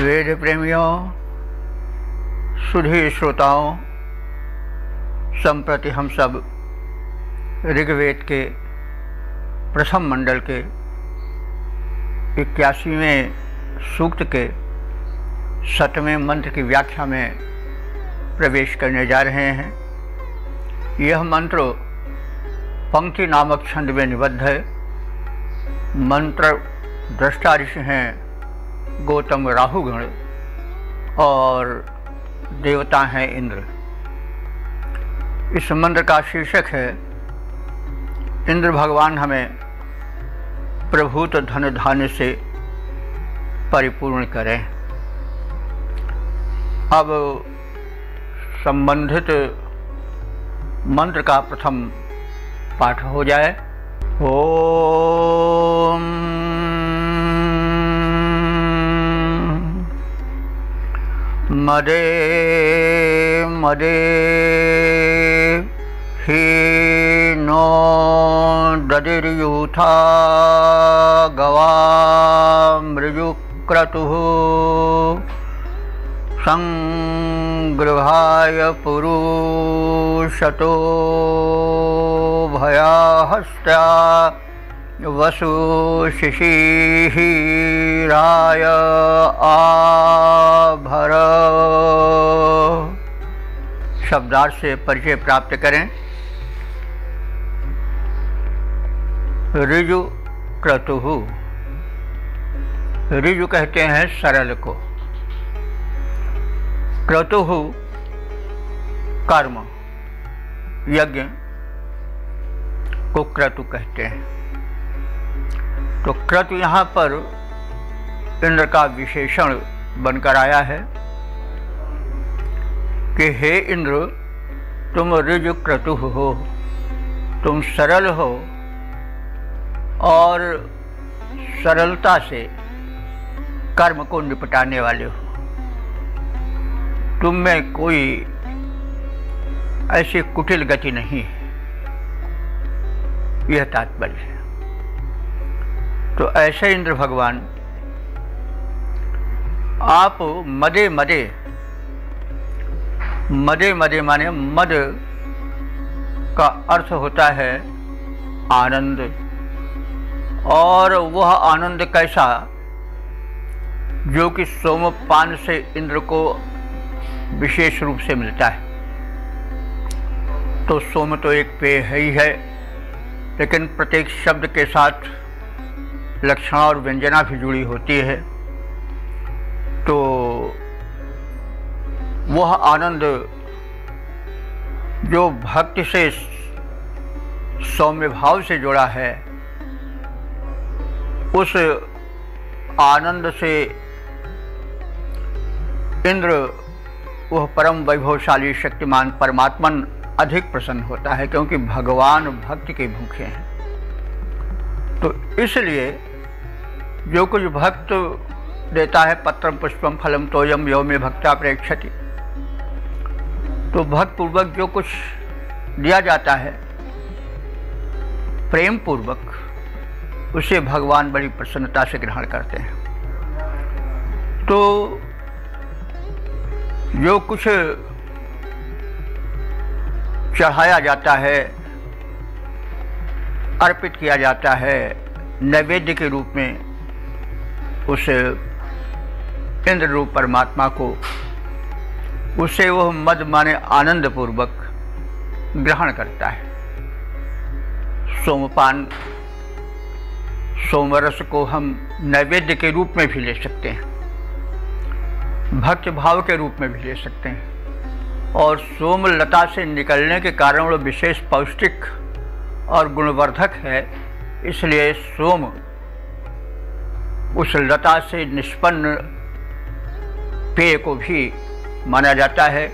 वेद प्रेमियों, सुधी श्रोताओं, संप्रति हम सब ऋग्वेद के प्रथम मंडल के 81वें सूक्त के 7वें मंत्र की व्याख्या में प्रवेश करने जा रहे हैं। यह मंत्र पंक्ति नामक छंद में निबद्ध है। मंत्र दृष्टा ऋषि हैं गौतम राहुगण और देवता हैं इंद्र। इस मंत्र का शीर्षक है इंद्र भगवान हमें प्रभूत धन धान्य से परिपूर्ण करें। अब संबंधित मंत्र का प्रथम पाठ हो जाए। ओम मदे मदे ही नो ददिर्यूथा गवा मृजुक्रतुः संगृहाय पुरुषतो भयाहस्त्या वसु शिशिराय आभर। शब्दार्थ से परिचय प्राप्त करें। ऋजु क्रतुः, ऋजु कहते हैं सरल को, क्रतुः कर्म यज्ञ को क्रतु कहते हैं। तो क्रतु यहाँ पर इंद्र का विशेषण बनकर आया है कि हे इंद्र, तुम ऋजु क्रतु हो, तुम सरल हो और सरलता से कर्म को निपटाने वाले हो। तुम में कोई ऐसी कुटिल गति नहीं है, यह तात्पर्य है। तो ऐसे इंद्र भगवान आप मदे मदे, मदे मदे माने मद का अर्थ होता है आनंद, और वह आनंद कैसा जो कि सोमपान से इंद्र को विशेष रूप से मिलता है। तो सोम तो एक पेय है ही है, लेकिन प्रत्येक शब्द के साथ लक्षण और व्यंजना भी जुड़ी होती है। तो वह आनंद जो भक्ति से सौम्य भाव से जुड़ा है, उस आनंद से इंद्र वह परम वैभवशाली शक्तिमान परमात्मन अधिक प्रसन्न होता है, क्योंकि भगवान भक्ति के भूखे हैं। तो इसलिए जो कुछ भक्त देता है, पत्रम पुष्पम फलम तोयम यो मे भक्ता प्रेक्षति, तो भक्त पूर्वक जो कुछ दिया जाता है प्रेम पूर्वक, उसे भगवान बड़ी प्रसन्नता से ग्रहण करते हैं। तो जो कुछ चढ़ाया जाता है, अर्पित किया जाता है नैवेद्य के रूप में, उस इंद्र रूप परमात्मा को, उसे वह मद माने आनंद पूर्वक ग्रहण करता है। सोमपान, सोमरस को हम नैवेद्य के रूप में भी ले सकते हैं, भक्त भाव के रूप में भी ले सकते हैं, और सोमलता से निकलने के कारण वो विशेष पौष्टिक और गुणवर्धक है। इसलिए सोम उस लता से निष्पन्न पेय को भी माना जाता है।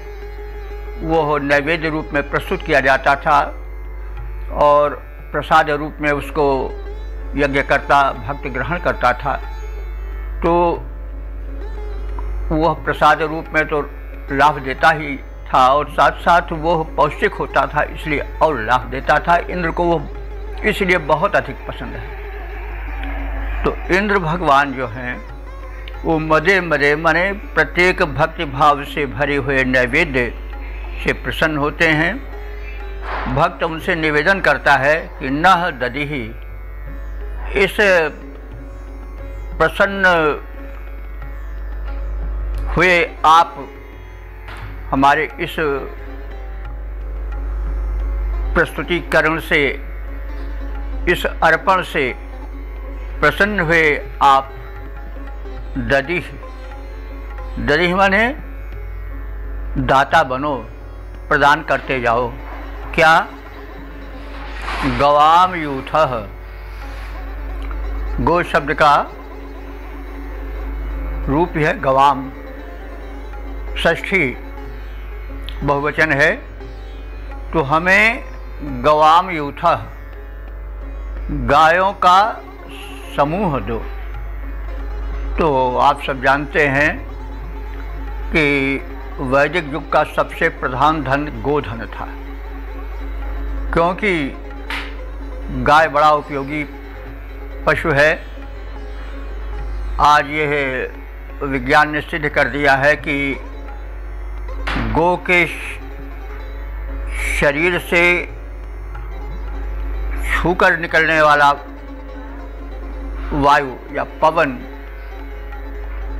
वो नैवेद्य रूप में प्रस्तुत किया जाता था और प्रसाद रूप में उसको यज्ञकर्ता भक्त ग्रहण करता था। तो वह प्रसाद रूप में तो लाभ देता ही था, और साथ साथ वो पौष्टिक होता था, इसलिए और लाभ देता था। इंद्र को वो इसलिए बहुत अधिक पसंद है। तो इंद्र भगवान जो हैं वो मदे मदे माने प्रत्येक भक्ति भाव से भरे हुए नैवेद्य से प्रसन्न होते हैं। भक्त उनसे निवेदन करता है कि नह दधिहि, इस प्रसन्न हुए आप हमारे इस प्रस्तुतिकरण से, इस अर्पण से प्रसन्न हुए आप दधिहि, दधिहि माने दाता बनो, प्रदान करते जाओ। क्या? गवाम यूथः, गो शब्द का रूप है गवाम, षष्ठी बहुवचन है, तो हमें गवाम यूथः, गायों का समूह दो। तो आप सब जानते हैं कि वैदिक युग का सबसे प्रधान धन गोधन था, क्योंकि गाय बड़ा उपयोगी पशु है। आज यह विज्ञान ने सिद्ध कर दिया है कि गो के शरीर से छूकर निकलने वाला वायु या पवन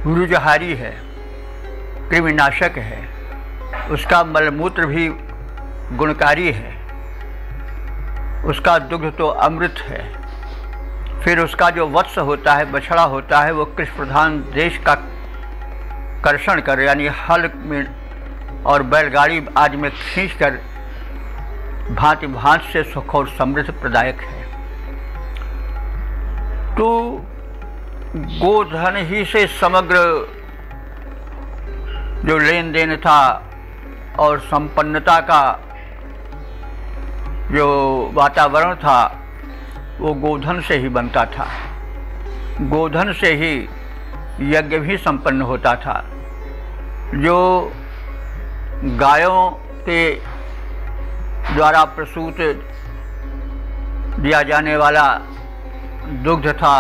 रुजहारी है, कृमिनाशक है, उसका मलमूत्र भी गुणकारी है, उसका दुग्ध तो अमृत है। फिर उसका जो वत्स होता है, बछड़ा होता है, वो कृषि प्रधान देश का कर्षण कर, यानी हल में और बैलगाड़ी आदि में खींचकर भांति भांति से सुख और समृद्ध प्रदायक है। तो गोधन ही से समग्र जो लेन देन था और संपन्नता का जो वातावरण था, वो गोधन से ही बनता था। गोधन से ही यज्ञ भी संपन्न होता था। जो गायों के द्वारा प्रसूत दिया जाने वाला दुग्ध था,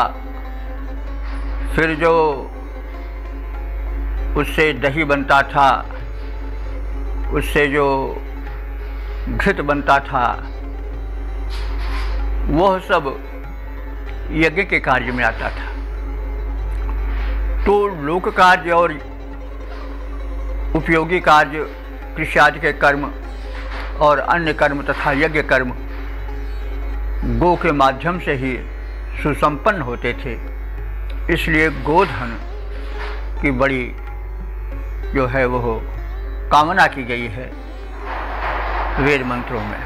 फिर जो उससे दही बनता था, उससे जो घृत बनता था, वह सब यज्ञ के कार्य में आता था। तो लोक कार्य और उपयोगी कार्य, कृषि आदि के कर्म और अन्य कर्म तथा यज्ञ कर्म गो के माध्यम से ही सुसंपन्न होते थे। इसलिए गोधन की बड़ी जो है वो कामना की गई है वेद मंत्रों में।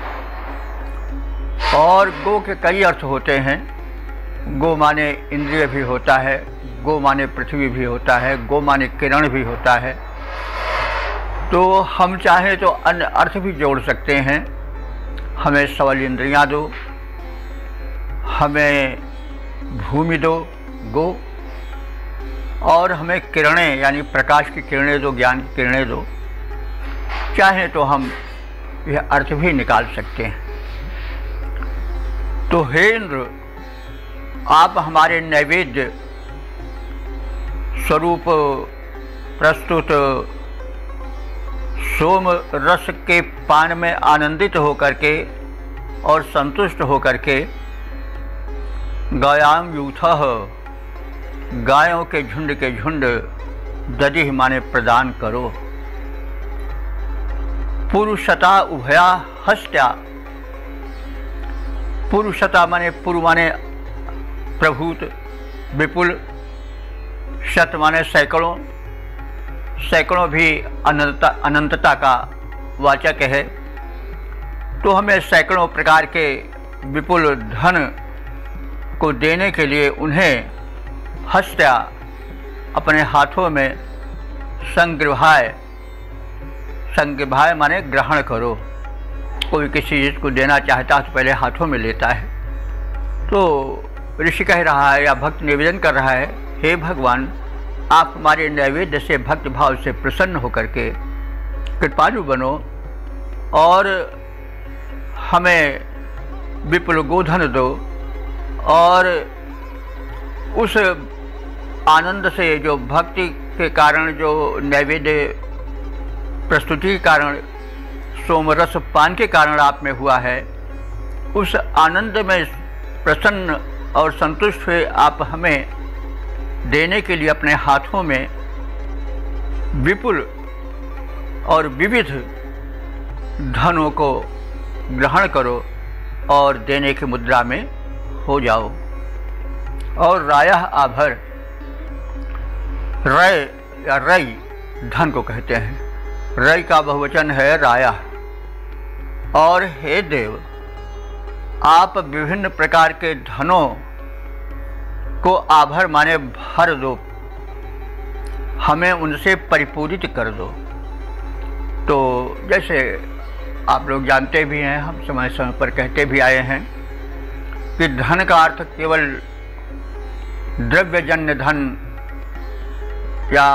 और गो के कई अर्थ होते हैं। गो माने इंद्रिय भी होता है, गो माने पृथ्वी भी होता है, गो माने किरण भी होता है। तो हम चाहें तो अन्य अर्थ भी जोड़ सकते हैं। हमें सबल इंद्रियां दो, हमें भूमि दो गो, और हमें किरणें यानी प्रकाश की किरणें दो, ज्ञान की किरणें दो। चाहें तो हम यह अर्थ भी निकाल सकते हैं। तो हे इंद्र, आप हमारे नैवेद्य स्वरूप प्रस्तुत सोम रस के पान में आनंदित होकर के और संतुष्ट होकर के गायाम यूथः, गायों के झुंड दधिः माने प्रदान करो। पुरुषता उभया हस्त्या, पुरुषता माने पुरु माने प्रभूत, विपुल, शत माने सैकड़ों, सैकड़ों भी अनंतता का वाचक है। तो हमें सैकड़ों प्रकार के विपुल धन को देने के लिए उन्हें हस्त्या अपने हाथों में संग्रहाय, संग्रहाय माने ग्रहण करो। कोई किसी चीज़ को देना चाहता है तो पहले हाथों में लेता है। तो ऋषि कह रहा है या भक्त निवेदन कर रहा है, हे भगवान, आप हमारे नैवेद्य से भक्त भाव से प्रसन्न होकर के कृपालु बनो और हमें विपुल गोधन दो, और उस आनंद से, जो भक्ति के कारण, जो नैवेद्य प्रस्तुति के कारण, सोमरस पान के कारण आप में हुआ है, उस आनंद में प्रसन्न और संतुष्ट हुए आप हमें देने के लिए अपने हाथों में विपुल और विविध धनों को ग्रहण करो और देने की मुद्रा में हो जाओ। और रायः आभर, रय या रई धन को कहते हैं, रई का बहुवचन है रायः। और हे देव, आप विभिन्न प्रकार के धनों को आभर माने भर दो, हमें उनसे परिपूरित कर दो। तो जैसे आप लोग जानते भी हैं, हम समय समय पर कहते भी आए हैं कि धन का अर्थ केवल द्रव्यजन्य धन या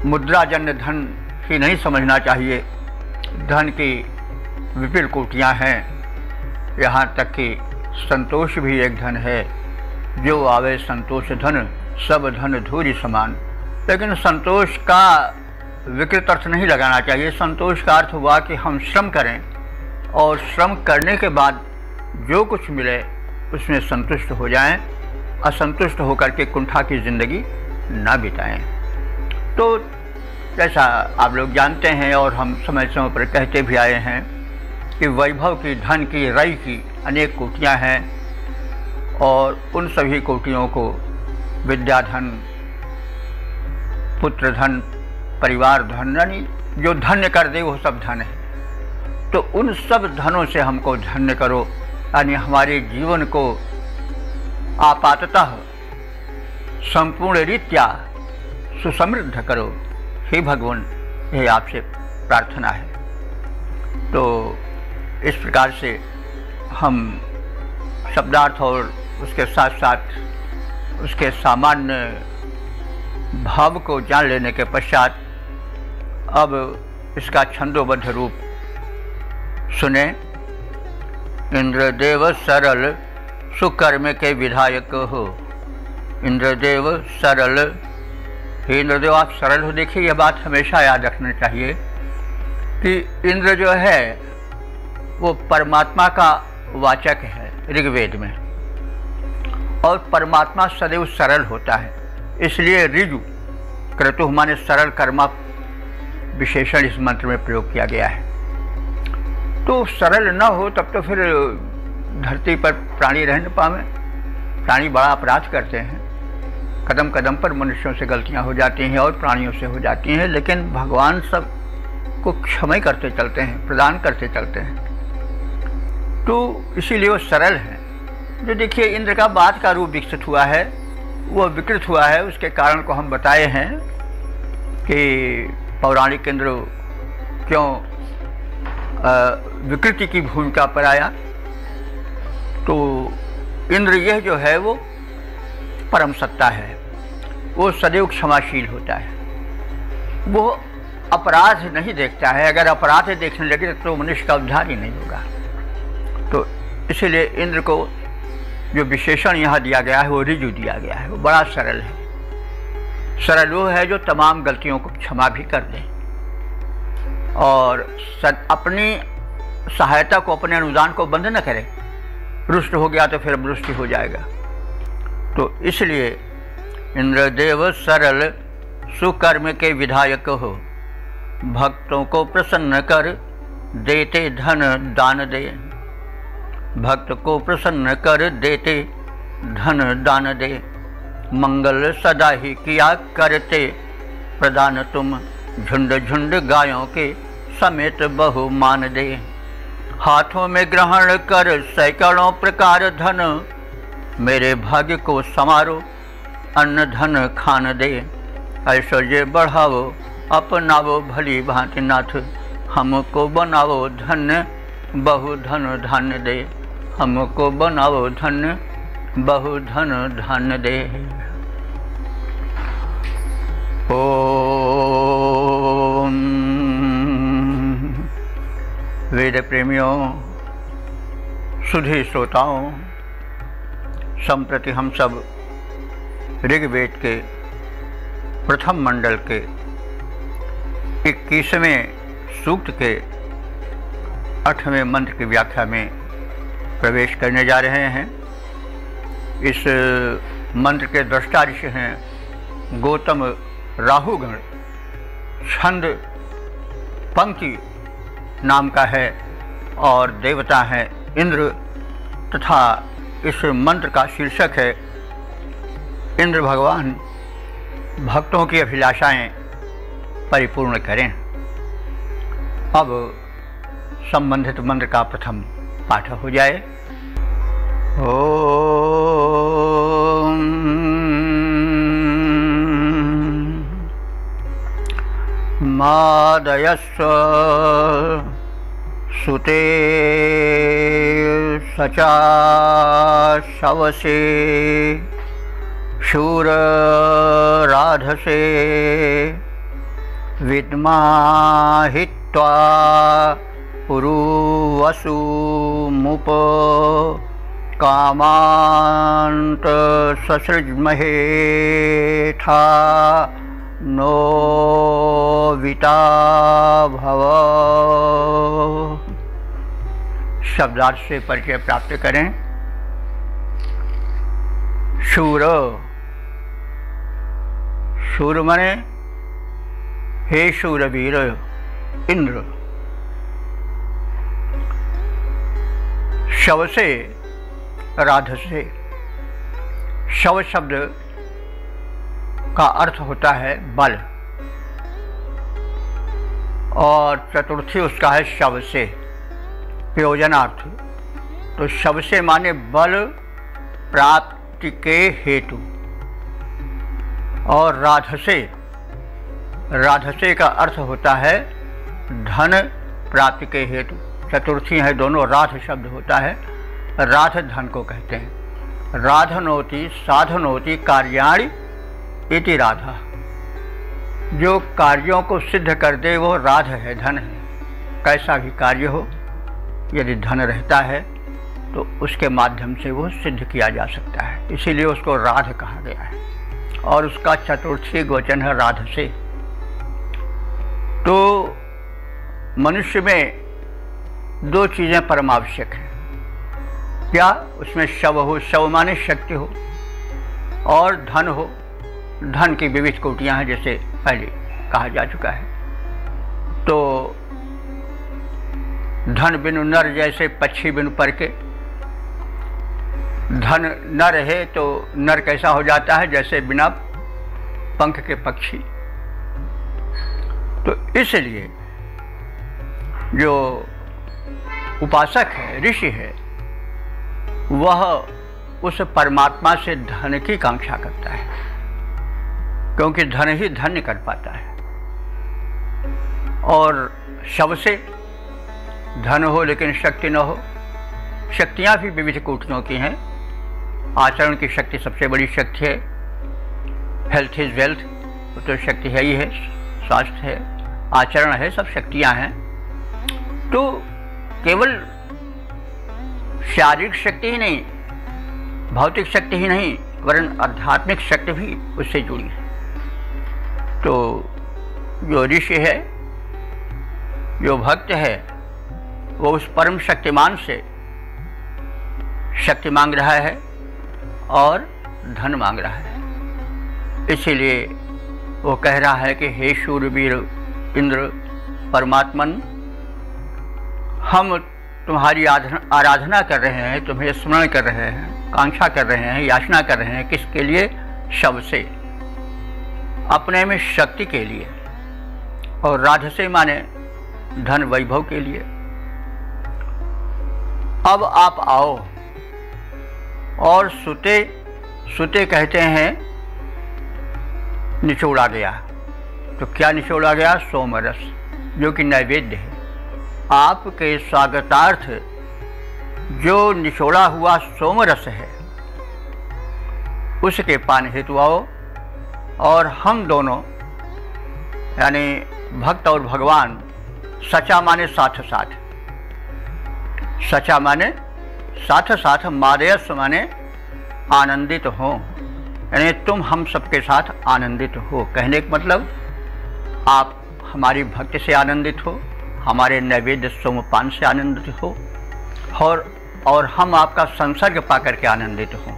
मुद्राजन्य धन ही नहीं समझना चाहिए। धन की विपुल कोटियाँ हैं, यहाँ तक कि संतोष भी एक धन है। जो आवे संतोष धन, सब धन धूरि समान। लेकिन संतोष का विकृत अर्थ नहीं लगाना चाहिए। संतोष का अर्थ हुआ कि हम श्रम करें और श्रम करने के बाद जो कुछ मिले उसमें संतुष्ट हो जाएं, असंतुष्ट होकर के कुंठा की ज़िंदगी ना बिताएं। तो जैसा आप लोग जानते हैं और हम समय समय पर कहते भी आए हैं कि वैभव की, धन की, रई की अनेक कोटियाँ हैं और उन सभी कोटियों को विद्याधन, पुत्र धन, परिवार धन, यानी जो धन्य कर दे वो सब धन है। तो उन सब धनों से हमको धन्य करो, यानी हमारे जीवन को आपाततः संपूर्ण रीत्या सुसमृद्ध करो। हे भगवान, यह आपसे प्रार्थना है। तो इस प्रकार से हम शब्दार्थ और उसके साथ साथ उसके सामान्य भाव को जान लेने के पश्चात अब इसका छंदोबद्ध रूप सुने। इंद्रदेव सरल सुकर्म के विधायक हो। इंद्रदेव सरल, हे इंद्रदेव आप सरल हो। देखिए, यह बात हमेशा याद रखना चाहिए कि इंद्र जो है वो परमात्मा का वाचक है ऋग्वेद में, और परमात्मा सदैव सरल होता है। इसलिए ऋजु क्रतुः माने सरल कर्मा विशेषण इस मंत्र में प्रयोग किया गया है। तो सरल न हो तब तो फिर धरती पर प्राणी रह न पावे। प्राणी बड़ा अपराध करते हैं, कदम कदम पर मनुष्यों से गलतियां हो जाती हैं और प्राणियों से हो जाती हैं, लेकिन भगवान सब को क्षमा करते चलते हैं, प्रदान करते चलते हैं। तो इसीलिए वो सरल है। जो देखिए इंद्र का बाद का रूप विकसित हुआ है, वो विकृत हुआ है, उसके कारण को हम बताए हैं कि पौराणिक इंद्र क्यों विकृति की भूमिका पर आया। तो इंद्र यह जो है वो परम सत्ता है, वो सदैव क्षमाशील होता है, वो अपराध नहीं देखता है। अगर अपराध देखने लगे तो मनुष्य का उद्धार ही नहीं होगा। तो इसीलिए इंद्र को जो विशेषण यहाँ दिया गया है वो ऋजु दिया गया है। वो बड़ा सरल है। सरल वो है जो तमाम गलतियों को क्षमा भी कर दे और अपनी सहायता को, अपने अनुदान को बंद न करे। रुष्ट हो गया तो फिर वृष्टि हो जाएगा। तो इसलिए इंद्रदेव सरल सुकर्म के विधायक हो। भक्तों को प्रसन्न कर देते धन दान दे। भक्त को प्रसन्न कर देते धन दान दे। मंगल सदा ही किया करते प्रदान तुम। झुंड झुंड गायों के समेत बहु मान दे। हाथों में ग्रहण कर सैकड़ों प्रकार धन। मेरे भाग्य को समारो अन्न धन खान दे। ऐश्वर्य बढ़ावो अपनावो भली भांति नाथ। हमको बनावो धन्य बहु धन धान्य दे। हमको बनावो धन्य बहु धन धान्य दे। ओम। वेद प्रेमियों, सुधी श्रोताओं, संप्रति हम सब ऋग्वेद के प्रथम मंडल के 21वें सूक्त के 8वें मंत्र की व्याख्या में प्रवेश करने जा रहे हैं। इस मंत्र के दृष्टा ऋषि हैं गौतम राहुगण। छंद पंक्ति नाम का है और देवता है इंद्र, तथा इस मंत्र का शीर्षक है इंद्र भगवान भक्तों की अभिलाषाएं परिपूर्ण करें। अब संबंधित मंत्र का प्रथम पाठ हो जाए। ओम मादयस्व सुते सचा शवसे शूर राधसे विद्माहित्वा पुरुवसु मुप कामांत ससृज्महे था नो विता भव। शब्दार्थ से परिचय प्राप्त करें। शूर, शूर माने हे शूरवीर इंद्र। शव से राधसे, शव शब्द का अर्थ होता है बल और चतुर्थी उसका है शव से, प्रयोजनार्थ। तो शव से माने बल प्राप्ति के हेतु, और राधसे, राधसे का अर्थ होता है धन प्राप्ति के हेतु। चतुर्थी है दोनों, राध शब्द होता है, राध धन को कहते हैं। राधनोति साधनोति कार्याणि इति राधा। जो कार्यों को सिद्ध कर दे वो राध है, धन है। कैसा भी कार्य हो, यदि धन रहता है तो उसके माध्यम से वो सिद्ध किया जा सकता है, इसीलिए उसको राध कहा गया है। और उसका चतुर्थी गोचन है राध से। तो मनुष्य में दो चीज़ें परमावश्यक हैं। क्या? उसमें शव हो, शव माने शक्ति हो, और धन हो। धन की विविध कोटियां हैं, जैसे पहले कहा जा चुका है। तो धन बिनु नर जैसे पक्षी बिनु पर के। धन न रहे तो नर कैसा हो जाता है? जैसे बिना पंख के पक्षी। तो इसलिए जो उपासक है, ऋषि है, वह उस परमात्मा से धन की कांक्षा करता है, क्योंकि धन ही धन्य कर पाता है। और शव से धन हो लेकिन शक्ति न हो। शक्तियाँ भी विविध कोटियों की हैं। आचरण की शक्ति सबसे बड़ी शक्ति है। हेल्थ इज वेल्थ, तो शक्ति है ही है। स्वास्थ्य है, आचरण है, सब शक्तियाँ हैं। तो केवल शारीरिक शक्ति ही नहीं, भौतिक शक्ति ही नहीं, वरन आध्यात्मिक शक्ति भी उससे जुड़ी है। तो जो ऋषि है, जो भक्त है, वो उस परम शक्तिमान से शक्ति मांग रहा है और धन मांग रहा है। इसीलिए वो कह रहा है कि हे शूरवीर इंद्र परमात्मन, हम तुम्हारी आराधना कर रहे हैं, तुम्हें स्मरण कर रहे हैं, कांक्षा कर रहे हैं, याचना कर रहे हैं। किसके लिए? शव से, अपने में शक्ति के लिए, और राधसे माने धन वैभव के लिए। अब आप आओ। और सुते, सुते कहते हैं निचोड़ा गया। तो क्या निचोड़ा गया? सोमरस, जो कि नैवेद्य है। आपके स्वागतार्थ जो निचोड़ा हुआ सोमरस है, उसके पान हेतु आओ। और हम दोनों यानी भक्त और भगवान, सचा माने साथ साथ, सचा माने साथ साथ, मादयस्व माने आनंदित हों, यानी तुम हम सबके साथ आनंदित हो। कहने का मतलब आप हमारी भक्ति से आनंदित हो, हमारे नैवेद्य सोमपान से आनंदित हो, और हम आपका संसर्ग पा करके आनंदित हो।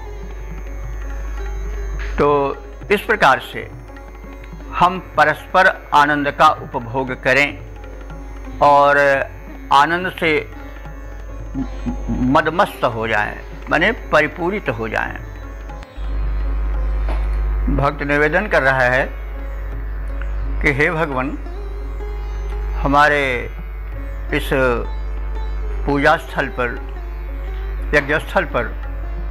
तो इस प्रकार से हम परस्पर आनंद का उपभोग करें और आनंद से मदमस्त हो जाएं, माने परिपूरित हो जाएं। भक्त निवेदन कर रहा है कि हे भगवान, हमारे इस पूजा स्थल पर, यज्ञ स्थल पर,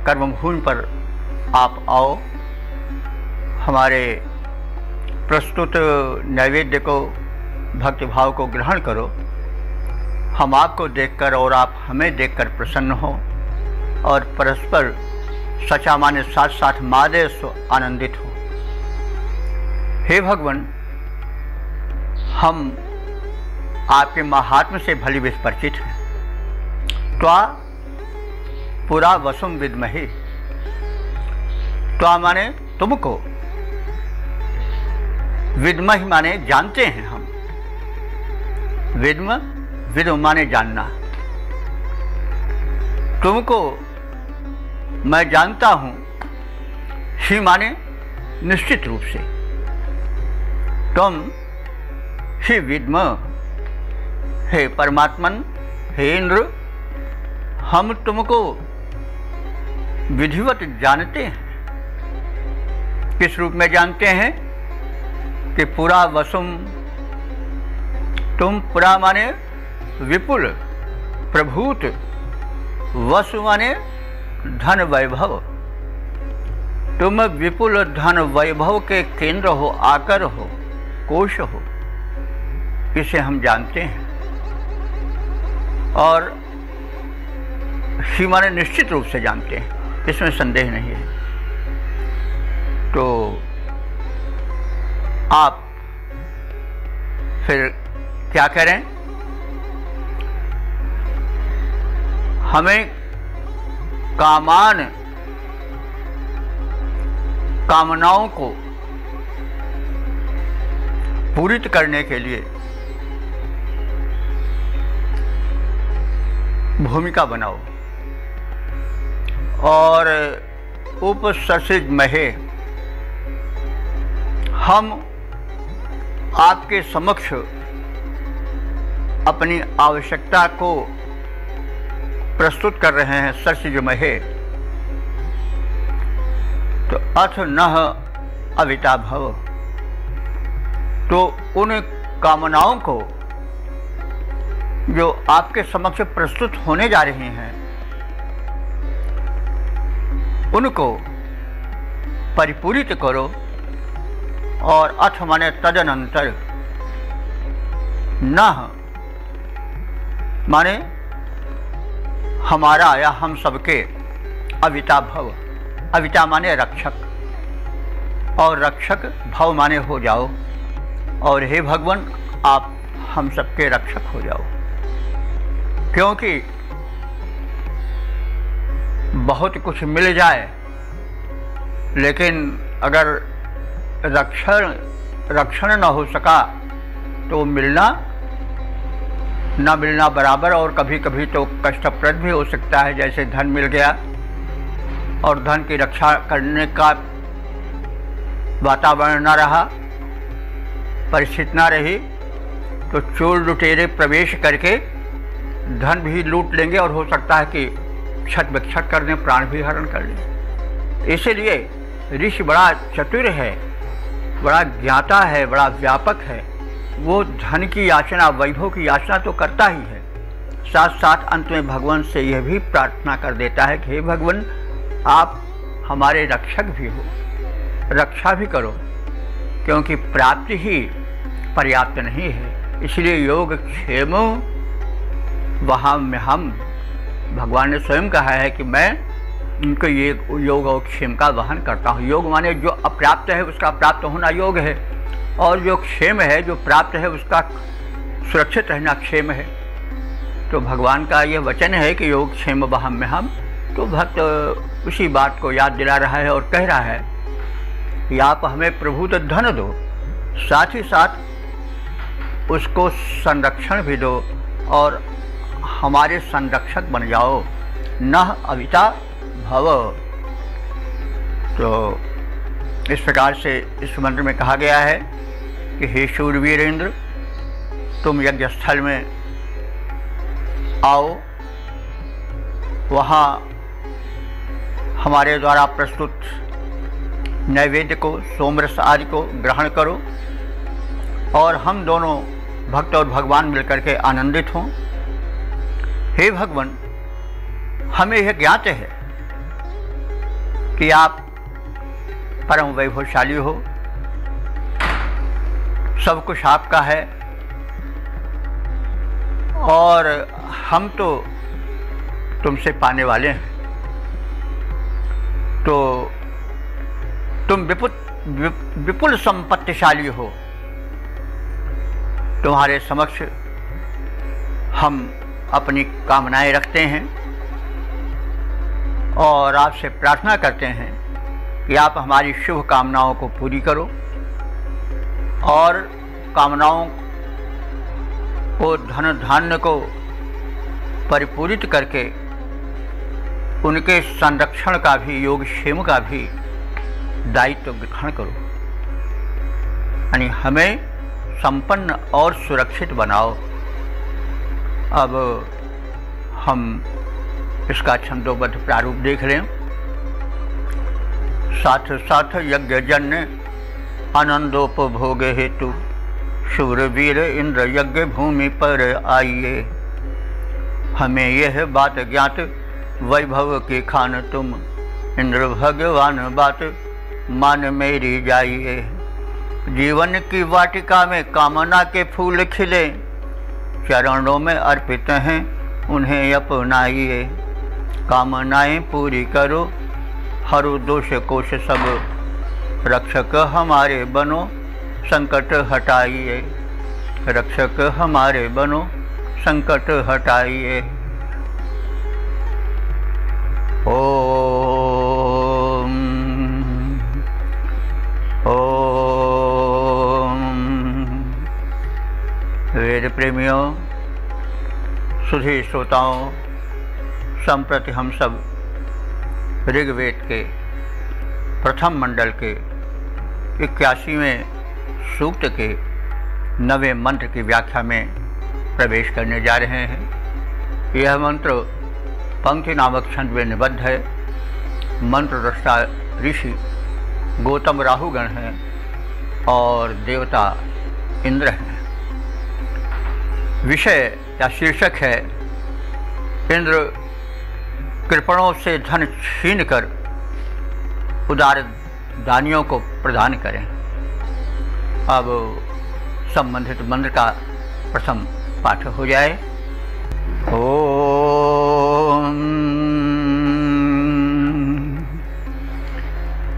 कर्मभूमि पर आप आओ, हमारे प्रस्तुत नैवेद्य को, भक्तिभाव को ग्रहण करो। हम आपको देखकर और आप हमें देखकर प्रसन्न हो और परस्पर सचा माने साथ साथ मादे सो आनंदित हो। हे भगवान, हम आपके महात्म्य से भली विध परिचित हैं। त्वा पुरा वसुम विद्महे, त्वा माने तुमको, विद्महि माने जानते हैं हम। विद्म माने जानना। तुमको मैं जानता हूं, ही माने निश्चित रूप से। तुम ही विद्म, हे परमात्मन, हे इंद्र, हम तुमको विधिवत जानते हैं। किस रूप में जानते हैं कि पुरा वसुम, तुम पुरा माने विपुल प्रभूत, वसु माने धन वैभव, तुम विपुल धन वैभव के केंद्र हो, आकर हो, कोश हो, इसे हम जानते हैं। और ही माने निश्चित रूप से जानते हैं, इसमें संदेह नहीं है। तो आप फिर क्या करें? हमें कामनाओं को पूरित करने के लिए भूमिका बनाओ और उपसर्षित महे, हम आपके समक्ष अपनी आवश्यकता को प्रस्तुत कर रहे हैं। सर्षिज महे, तो अथ नः अविता भव, तो उन कामनाओं को जो आपके समक्ष प्रस्तुत होने जा रही हैं, उनको परिपूरित करो। और अथ माने तदनंतर, नः माने हमारा या हम सबके, अविता भव, अविता माने रक्षक, और रक्षक भव माने हो जाओ। और हे भगवान, आप हम सबके रक्षक हो जाओ, क्योंकि बहुत कुछ मिल जाए लेकिन अगर रक्षण न हो सका तो मिलना बराबर, और कभी कभी तो कष्टप्रद भी हो सकता है। जैसे धन मिल गया और धन की रक्षा करने का वातावरण न रहा, परिस्थिति न रही, तो चोर लुटेरे प्रवेश करके धन भी लूट लेंगे और हो सकता है कि क्षत विक्षत कर दें, प्राण भी हरण कर लें। इसलिए ऋषि बड़ा चतुर है, बड़ा ज्ञाता है, बड़ा व्यापक है। वो धन की याचना, वैभव की याचना तो करता ही है, साथ साथ अंत में भगवान से यह भी प्रार्थना कर देता है कि हे भगवान, आप हमारे रक्षक भी हो, रक्षा भी करो, क्योंकि प्राप्ति ही पर्याप्त नहीं है। इसलिए योग क्षेमो वहाँ में हम, भगवान ने स्वयं कहा है कि मैं उनको ये योग और क्षेम का वहन करता हूँ। योग माने जो अप्राप्त है उसका प्राप्त होना योग है, और जो क्षेम है, जो प्राप्त है, उसका सुरक्षित रहना क्षेम है। तो भगवान का यह वचन है कि योग क्षेम वहम में हम। तो भक्त उसी बात को याद दिला रहा है और कह रहा है कि आप हमें प्रभुत धन दो, साथ ही साथ उसको संरक्षण भी दो और हमारे संरक्षक बन जाओ, नः अविता भव। तो इस प्रकार से इस मंत्र में कहा गया है कि हे शूरवीर इंद्र, तुम यज्ञ स्थल में आओ, वहाँ हमारे द्वारा प्रस्तुत नैवेद्य को, सोमरस आदि को ग्रहण करो और हम दोनों भक्त और भगवान मिलकर के आनंदित हों। हे भगवान, हमें यह ज्ञात है कि आप परम वैभवशाली हो, सब कुछ आपका है और हम तो तुमसे पाने वाले हैं। तो तुम विपुल संपत्तिशाली हो, तुम्हारे समक्ष हम अपनी कामनाएं रखते हैं और आपसे प्रार्थना करते हैं कि आप हमारी शुभ कामनाओं को पूरी करो और कामनाओं को, धन धान्य को परिपूरित करके उनके संरक्षण का भी, योगक्षेम का भी दायित्व ग्रहण करो, यानी हमें संपन्न और सुरक्षित बनाओ। अब हम इसका छंदोबद्ध प्रारूप देख लें। साथ साथ यज्ञजन्य आनंदोपभोग हेतु शूरवीर इंद्र यज्ञ भूमि पर आइए, हमें यह बात ज्ञात वैभव के खान तुम, इंद्र भगवान बात मान मेरी जाइए। जीवन की वाटिका में कामना के फूल खिले, चरणों में अर्पित हैं उन्हें अपनाइए। कामनाएं पूरी करो, हरु दोष कोष सब, रक्षक हमारे बनो संकट हटाइए। रक्षक हमारे बनो संकट हटाइए। ओम ओम। वेद प्रेमियों, सुधी श्रोताओं, संप्रति हम सब ऋग्वेद के प्रथम मंडल के 81वें सूक्त के 9वें मंत्र की व्याख्या में प्रवेश करने जा रहे हैं। यह मंत्र पंक्ति नामक छंद में निबद्ध है। मंत्र रचना ऋषि गौतम राहुगण हैं और देवता इंद्र हैं। विषय या शीर्षक है, इंद्र कृपणों से धन छीन कर उदार दानियों को प्रदान करें। अब संबंधित मंत्र का प्रथम पाठ हो जाए। ओम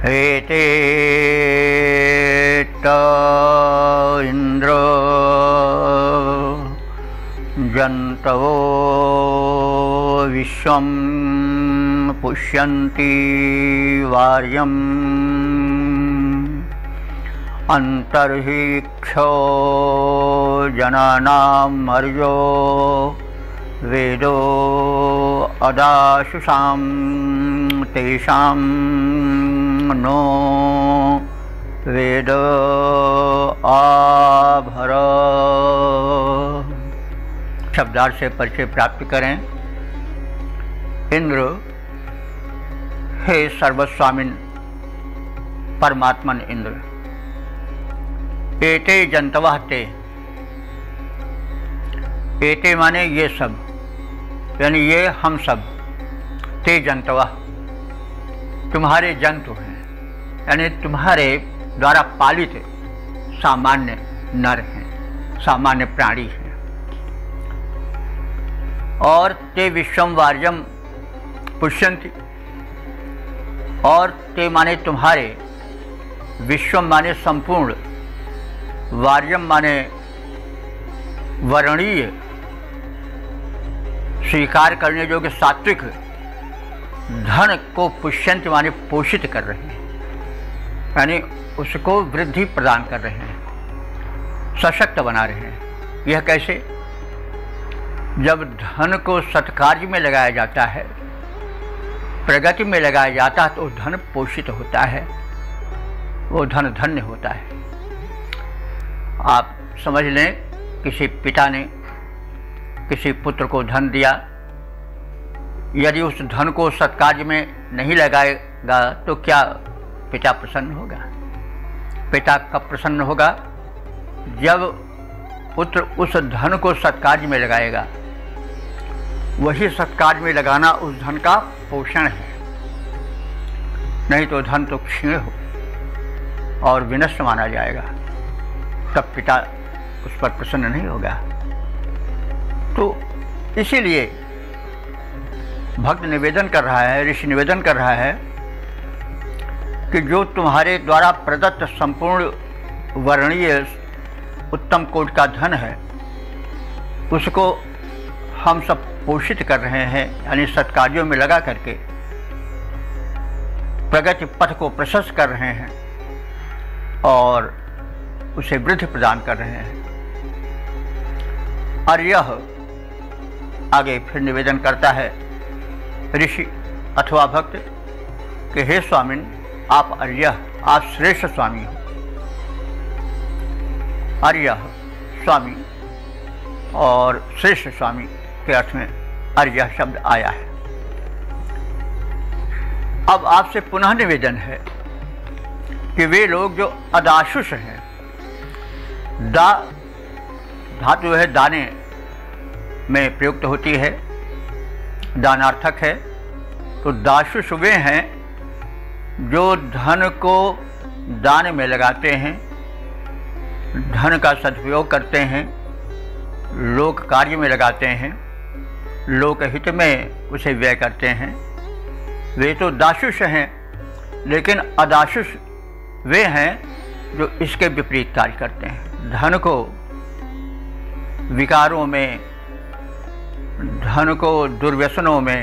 हेते इंद्र जन्तवो विश्वं पुष्यन्ति वार्यम् अंतर्हिक्षो जनानां मर्यो वेदो अदाशुषां तेषां नो वेद आभर। शब्दार्थ से परिचय प्राप्त करें। इंद्र, हे सर्वस्वामिन परमात्मन इंद्र, एते जंतवः ते, एते माने ये सब, यानी ये हम सब, ते जंतवः तुम्हारे जंतु हैं, यानी तुम्हारे द्वारा पालित सामान्य नर हैं, सामान्य प्राणी हैं। और ते विश्वम वार्यम पुष्यन्ति, और ते माने तुम्हारे, विश्वम माने संपूर्ण, वार्यम माने वर्णीय, स्वीकार करने योग्य सात्विक धन को पुष्यन्ति माने पोषित कर रहे हैं, यानी उसको वृद्धि प्रदान कर रहे हैं, सशक्त बना रहे हैं। यह कैसे? जब धन को सत्कार्य में लगाया जाता है, प्रगति में लगाया जाता है, तो धन पोषित होता है, वो धन धन्य होता है। आप समझ लें, किसी पिता ने किसी पुत्र को धन दिया, यदि उस धन को सत्कार्य में नहीं लगाएगा तो क्या पिता प्रसन्न होगा? पिता कब प्रसन्न होगा? जब पुत्र उस धन को सत्कार्य में लगाएगा। वही सत्कार्य में लगाना उस धन का पोषण है, नहीं तो धन तो क्षीण हो और विनष्ट माना जाएगा, तब पिता उस पर प्रसन्न नहीं होगा। तो इसीलिए भक्त निवेदन कर रहा है, ऋषि निवेदन कर रहा है कि जो तुम्हारे द्वारा प्रदत्त संपूर्ण वर्णीय उत्तम कोटि का धन है, उसको हम सब पोषित कर रहे हैं, यानी सत्कार्यों में लगा करके प्रगति पथ को प्रशस्त कर रहे हैं और उसे वृद्धि प्रदान कर रहे हैं। और यह आगे फिर निवेदन करता है ऋषि अथवा भक्त कि हे स्वामिन, आप अर्य, आप श्रेष्ठ स्वामी हो। अर्य स्वामी और श्रेष्ठ स्वामी के अर्थ में अर्य शब्द आया है। अब आपसे पुनः निवेदन है कि वे लोग जो अदाशुष हैं, धातु है दाने में प्रयुक्त होती है, दानार्थक है, तो दाशुष वे हैं जो धन को दान में लगाते हैं, धन का सदुपयोग करते हैं, लोक कार्य में लगाते हैं, लोक हित में उसे व्यय करते हैं। वे तो दाशुष हैं, लेकिन अदाशुष वे हैं जो इसके विपरीत कार्य करते हैं। धन को विकारों में, धन को दुर्व्यसनों में,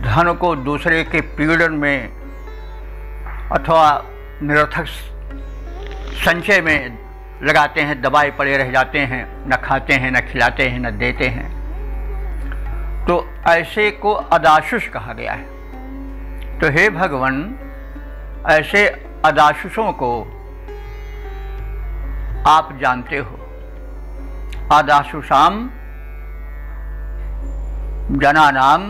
धन को दूसरे के पीड़न में अथवा निरर्थक संचय में लगाते हैं, दबाए पड़े रह जाते हैं, न खाते हैं, न खिलाते हैं, न देते हैं। तो ऐसे को अदाशुष कहा गया है। तो हे भगवान, ऐसे अदाशुषों को आप जानते हो। अदाशुषाम जनानाम,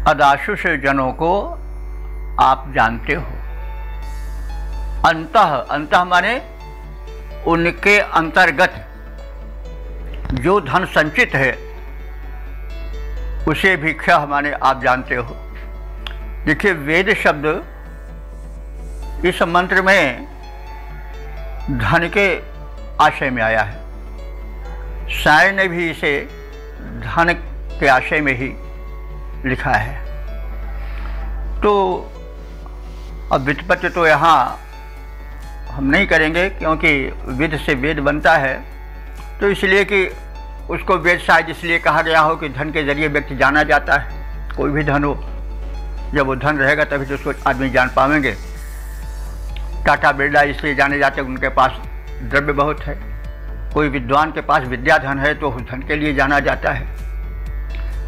अदाशुष जनों को आप जानते हो। अंतः, अंतः माने उनके अंतर्गत जो धन संचित है उसे भी क्षय माने आप जानते हो। देखिए, वेद शब्द इस मंत्र में धन के आशय में आया है। शायर ने भी इसे धन के आशय में ही लिखा है। तो अब व्युत्पत्ति तो यहाँ हम नहीं करेंगे, क्योंकि वेद से वेद बनता है, तो इसलिए कि उसको वेद शायद इसलिए कहा गया हो कि धन के जरिए व्यक्ति जाना जाता है। कोई भी धन हो, जब वो धन रहेगा तभी तो उसको आदमी जान पाएंगे। टाटा बिरला इसलिए जाने जाते हैं, उनके पास द्रव्य बहुत है। कोई विद्वान के पास विद्या धन है तो उस धन के लिए जाना जाता है।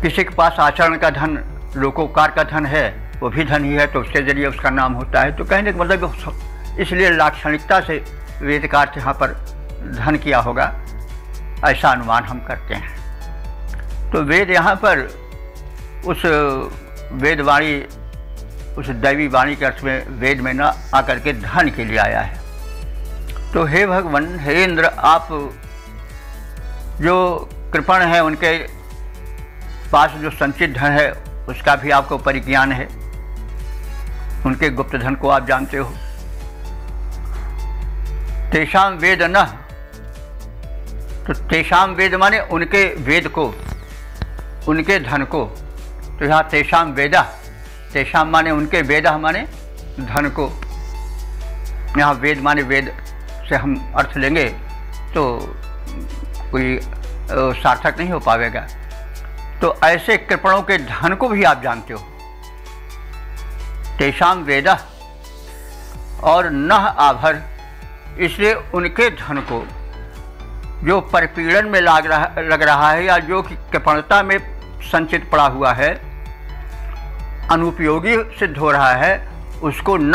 किसी के पास आचरण का धन, लोकोपकार का धन है, वो भी धन ही है, तो उसके जरिए उसका नाम होता है। तो कहने का मतलब इसलिए लाक्षणिकता से वेद का अर्थ यहाँ पर धन किया होगा, ऐसा अनुमान हम करते हैं। तो वेद यहाँ पर उस वेदवाणी, उस दैवी वाणी के अर्थ में वेद में न आकर के धन के लिए आया है। तो हे भगवान, हे इंद्र, आप जो कृपण है, उनके पास जो संचित धन है उसका भी आपको परिज्ञान है, उनके गुप्त धन को आप जानते हो। तेषाम वेद न, तो तेषाम वेद माने उनके वेद को, उनके धन को। तो यहाँ तेषाम वेदा, तेषाम माने उनके, वेदा माने धन को। यहाँ वेद माने वेद से हम अर्थ लेंगे तो कोई सार्थक नहीं हो पाएगा। तो ऐसे कृपणों के धन को भी आप जानते हो। तेषाम वेदः और नह आभर, इसलिए उनके धन को जो परपीड़न में लग रहा है या जो कि कृपणता में संचित पड़ा हुआ है, अनुपयोगी सिद्ध हो रहा है, उसको न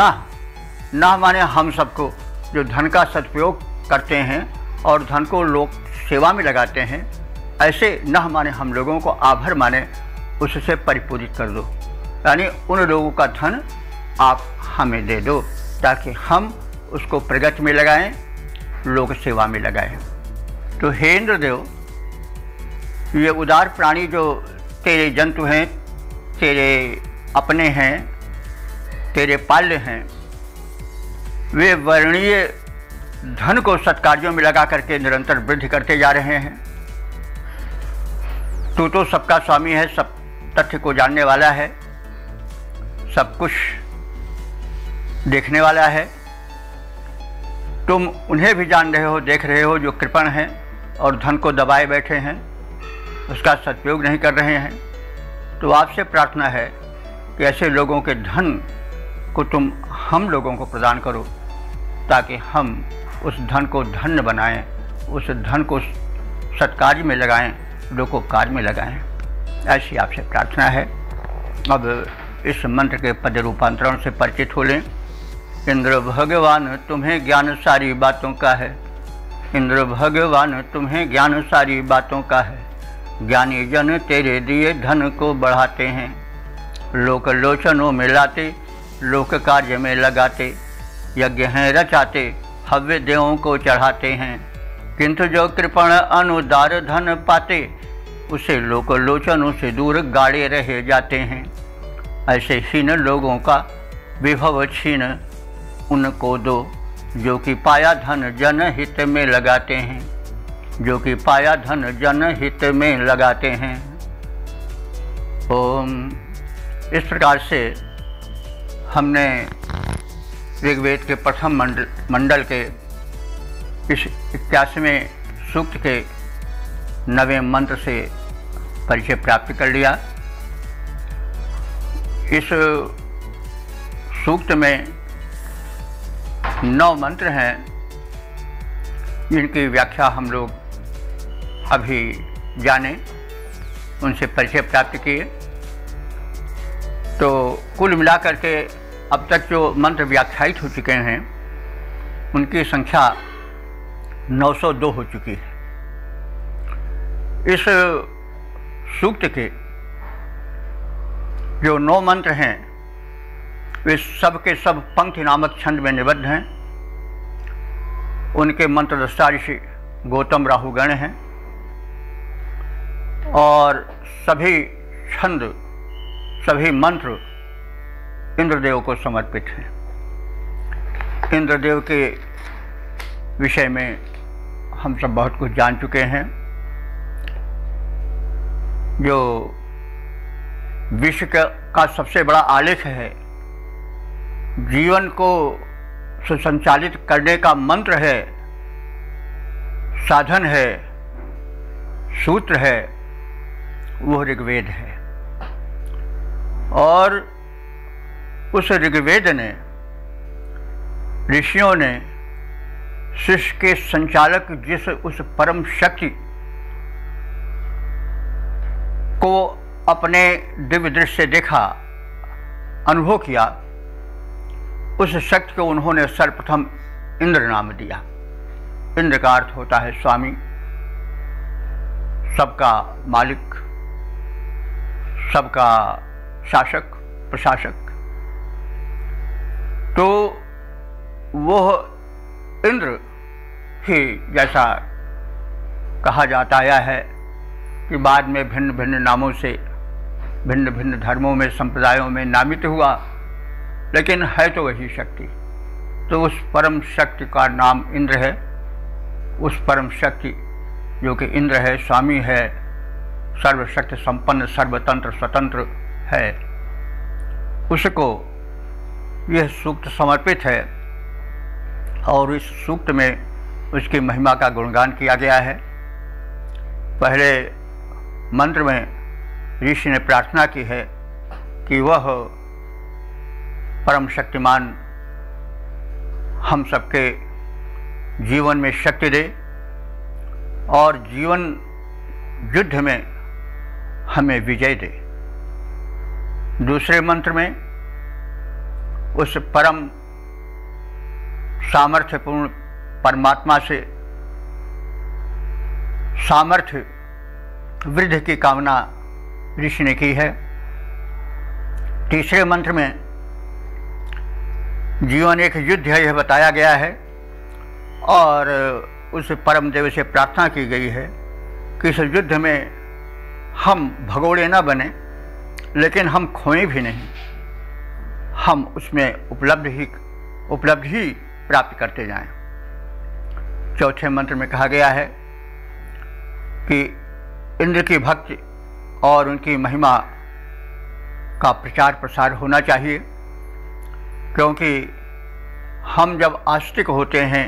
माने हम सबको जो धन का सदुपयोग करते हैं और धन को लोक सेवा में लगाते हैं, ऐसे न माने हम लोगों को आभर माने उससे परिपूरित कर दो, यानी उन लोगों का धन आप हमें दे दो ताकि हम उसको प्रगति में लगाएं, लोक सेवा में लगाएं। तो हे इंद्रदेव, ये उदार प्राणी जो तेरे जंतु हैं, तेरे अपने हैं, तेरे पाल्य हैं, वे वर्णीय धन को सत्कार्यों में लगा करके निरंतर वृद्धि करते जा रहे हैं। तू तो सबका स्वामी है, सब तथ्य को जानने वाला है, सब कुछ देखने वाला है। तुम उन्हें भी जान रहे हो, देख रहे हो जो कृपण हैं और धन को दबाए बैठे हैं, उसका सदुपयोग नहीं कर रहे हैं। तो आपसे प्रार्थना है कि ऐसे लोगों के धन को तुम हम लोगों को प्रदान करो ताकि हम उस धन को धन्य बनाएं, उस धन को सत्कार्य में लगाएं, लोकोपकार में लगाएं। ऐसी आपसे प्रार्थना है। अब इस मंत्र के पद रूपांतरण से परिचित हो लें। इंद्र भगवान तुम्हें ज्ञान सारी बातों का है, इंद्र भगवान तुम्हें ज्ञान सारी बातों का है। ज्ञानी जन तेरे दिए धन को बढ़ाते हैं, लोक लोचनों में लाते, लोक कार्य में लगाते। यज्ञ हैं रचाते, हव्य देवों को चढ़ाते हैं, किंतु जो कृपण अनुदार धन पाते, उसे लोक लोचनों से दूर गाड़े रहे जाते हैं। ऐसे हीन लोगों का विभव छीन उनको दो, जो कि पाया धन जन हित में लगाते हैं, जो कि पाया धन जन हित में लगाते हैं। ओम। इस प्रकार से हमने ऋग्वेद के प्रथम मंडल के इस 81वें सूक्त के 9वें मंत्र से परिचय प्राप्त कर लिया। इस सूक्त में 9 मंत्र हैं जिनकी व्याख्या हम लोग अभी जाने, उनसे परिचय प्राप्त किए। तो कुल मिलाकर के अब तक जो मंत्र व्याख्यायित हो चुके हैं उनकी संख्या 902 हो चुकी है। इस सूक्त के जो 9 मंत्र हैं वे सब के सब पंक्ति नामक छंद में निबद्ध हैं। उनके मंत्र दृष्टा ऋषि गौतम राहुगण हैं और सभी छंद, सभी मंत्र इंद्रदेव को समर्पित हैं। इंद्रदेव के विषय में हम सब बहुत कुछ जान चुके हैं। जो विश्व का सबसे बड़ा आलेख है, जीवन को सुसंचालित करने का मंत्र है, साधन है, सूत्र है, वो ऋग्वेद है। और उस ऋग्वेद ने, ऋषियों ने सृष्टि के संचालक जिस उस परम शक्ति को अपने दिव्य दृष्टि से देखा, अनुभव किया, उस शक्ति को उन्होंने सर्वप्रथम इंद्र नाम दिया। इंद्र का अर्थ होता है स्वामी, सबका मालिक, सबका शासक, प्रशासक। तो वह इंद्र ही, जैसा कहा जाता आया है कि बाद में भिन्न भिन्न नामों से भिन्न भिन्न धर्मों में, संप्रदायों में नामित हुआ, लेकिन है तो वही शक्ति। तो उस परम शक्ति का नाम इंद्र है। उस परम शक्ति जो कि इंद्र है, स्वामी है, सर्वशक्ति संपन्न, सर्वतंत्र स्वतंत्र है, उसको यह सूक्त समर्पित है। और इस सूक्त में उसकी महिमा का गुणगान किया गया है। पहले मंत्र में ऋषि ने प्रार्थना की है कि वह परम शक्तिमान हम सबके जीवन में शक्ति दे और जीवन युद्ध में हमें विजय दे। दूसरे मंत्र में उस परम सामर्थ्यपूर्ण परमात्मा से सामर्थ्य वृद्धि की कामना ऋषि ने की है। तीसरे मंत्र में जीवन एक युद्ध है यह बताया गया है और उस परम देव से प्रार्थना की गई है कि इस युद्ध में हम भगोड़े न बने, लेकिन हम खोए भी नहीं, हम उसमें उपलब्धि प्राप्त करते जाएं। चौथे मंत्र में कहा गया है कि इंद्र की भक्ति और उनकी महिमा का प्रचार प्रसार होना चाहिए, क्योंकि हम जब आस्तिक होते हैं,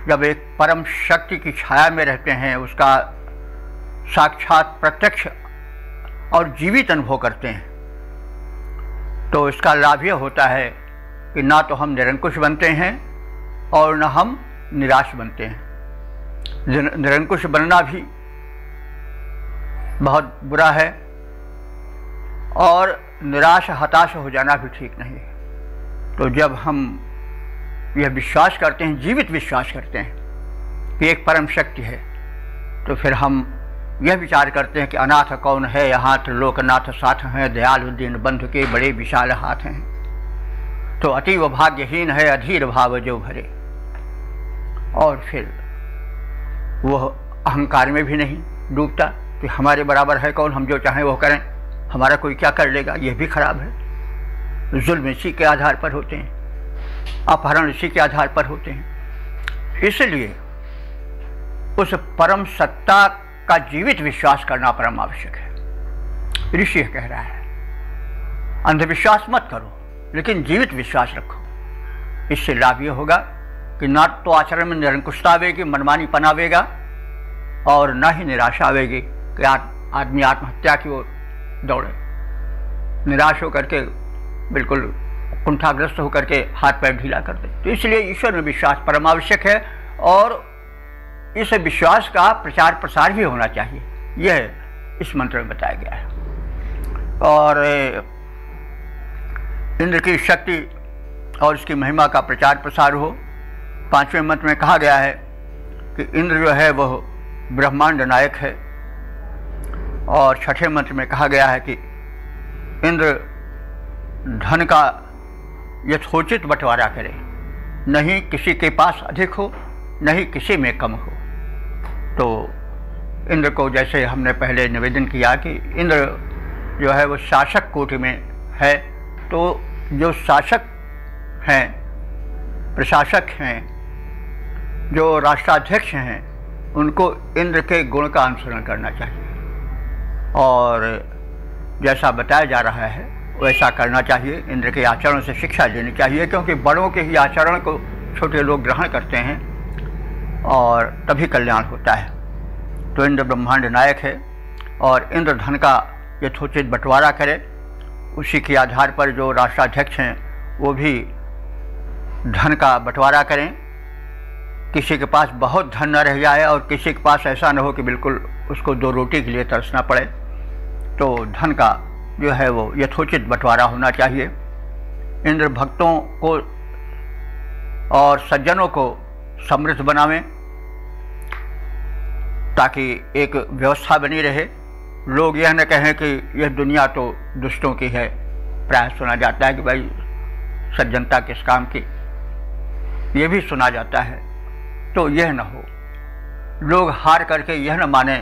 जब एक परम शक्ति की छाया में रहते हैं, उसका साक्षात प्रत्यक्ष और जीवित अनुभव करते हैं, तो इसका लाभ यह होता है कि ना तो हम निरंकुश बनते हैं और न हम निराश बनते हैं। निरंकुश बनना भी बहुत बुरा है और निराश हताश हो जाना भी ठीक नहीं है। तो जब हम यह विश्वास करते हैं, जीवित विश्वास करते हैं कि एक परम शक्ति है, तो फिर हम यह विचार करते हैं कि अनाथ कौन है यहाँ, त्रिलोकनाथ साथ हैं, दयालु दीन बंधु के बड़े विशाल हाथ हैं, तो अतीव भाग्यहीन है अधीर भाव जो भरे। और फिर वह अहंकार में भी नहीं डूबता कि हमारे बराबर है कौन, हम जो चाहें वो करें, हमारा कोई क्या कर लेगा, यह भी खराब है। जुल्म इसी के आधार पर होते हैं, अपहरण इसी के आधार पर होते हैं। इसलिए उस परम सत्ता का जीवित विश्वास करना परम आवश्यक है। ऋषि कह रहा है अंधविश्वास मत करो, लेकिन जीवित विश्वास रखो। इससे लाभ यह होगा कि ना तो आचरण में निरंकुशता आवेगी, मनमानी पनावेगा, और ना ही निराशा आवेगी कि आदमी आत्महत्या की ओर दौड़े, निराश होकर के बिल्कुल कुंठाग्रस्त होकर के हाथ पैर ढीला कर दे। तो इसलिए ईश्वर में विश्वास परम आवश्यक है और इस विश्वास का प्रचार प्रसार भी होना चाहिए, यह इस मंत्र में बताया गया है। और इंद्र की शक्ति और इसकी महिमा का प्रचार प्रसार हो। पांचवें मंत्र में कहा गया है कि इंद्र जो है वह ब्रह्मांड नायक है, और छठे मंत्र में कहा गया है कि इंद्र धन का यथोचित बंटवारा करे, नहीं किसी के पास अधिक हो, नहीं किसी में कम हो। तो इंद्र को जैसे हमने पहले निवेदन किया कि इंद्र जो है वो शासक कोटि में है, तो जो शासक हैं, प्रशासक हैं, जो राष्ट्राध्यक्ष हैं, उनको इंद्र के गुण का अनुसरण करना चाहिए और जैसा बताया जा रहा है वैसा करना चाहिए। इंद्र के आचरण से शिक्षा लेनी चाहिए, क्योंकि बड़ों के ही आचरण को छोटे लोग ग्रहण करते हैं और तभी कल्याण होता है। तो इंद्र ब्रह्मांड नायक है और इंद्र धन का यथोचित बंटवारा करे, उसी के आधार पर जो राष्ट्राध्यक्ष हैं वो भी धन का बंटवारा करें। किसी के पास बहुत धन न रह जाए और किसी के पास ऐसा न हो कि बिल्कुल उसको दो रोटी के लिए तरसना पड़े। तो धन का जो है वो यथोचित बंटवारा होना चाहिए। इंद्र भक्तों को और सज्जनों को समृद्ध बनावें, ताकि एक व्यवस्था बनी रहे। लोग यह न कहें कि यह दुनिया तो दुष्टों की है। प्राय सुना जाता है कि भाई सज्जनता किस काम की, यह भी सुना जाता है। तो यह न हो, लोग हार करके यह न माने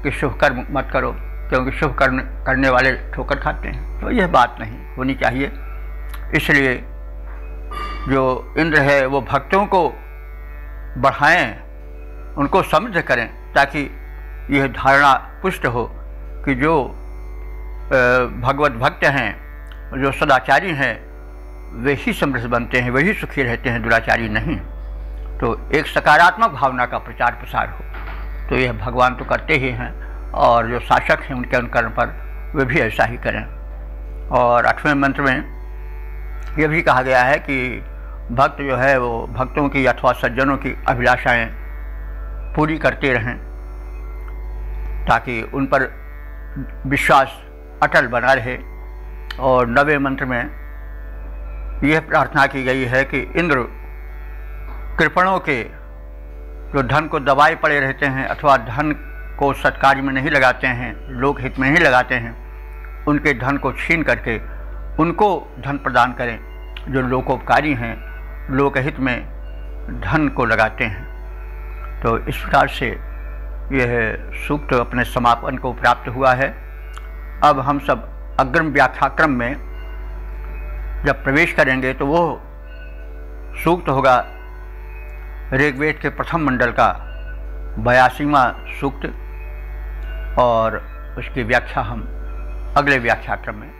कि शुभ कर्म मत करो, क्योंकि शुभ कर्म करने वाले ठोकर खाते हैं। तो यह बात नहीं होनी चाहिए। इसलिए जो इंद्र है वो भक्तों को बढ़ाएं, उनको समृद्ध करें, ताकि यह धारणा पुष्ट हो कि जो भगवत भक्त हैं, जो सदाचारी हैं, वे ही समृद्ध बनते हैं, वही सुखी रहते हैं, दुराचारी नहीं। तो एक सकारात्मक भावना का प्रचार प्रसार हो। तो यह भगवान तो करते ही हैं और जो शासक हैं उनके अनुकरण पर वे भी ऐसा ही करें। और 8वें मंत्र में ये भी कहा गया है कि भक्त जो है वो भक्तों की अथवा सज्जनों की अभिलाषाएं पूरी करते रहें, ताकि उन पर विश्वास अटल बना रहे। और 90वें मंत्र में यह प्रार्थना की गई है कि इंद्र कृपणों के जो धन को दबाए पड़े रहते हैं अथवा धन को सत्कार्य में नहीं लगाते हैं, लोक हित में ही लगाते हैं, उनके धन को छीन करके उनको धन प्रदान करें जो लोकोपकारी हैं, लोकहित में धन को लगाते हैं। तो इस प्रकार से यह सूक्त अपने समापन को प्राप्त हुआ है। अब हम सब अग्रिम व्याख्याक्रम में जब प्रवेश करेंगे तो वो सूक्त होगा ऋग्वेद के प्रथम मंडल का 82वां सूक्त, और उसकी व्याख्या हम अगले व्याख्याक्रम में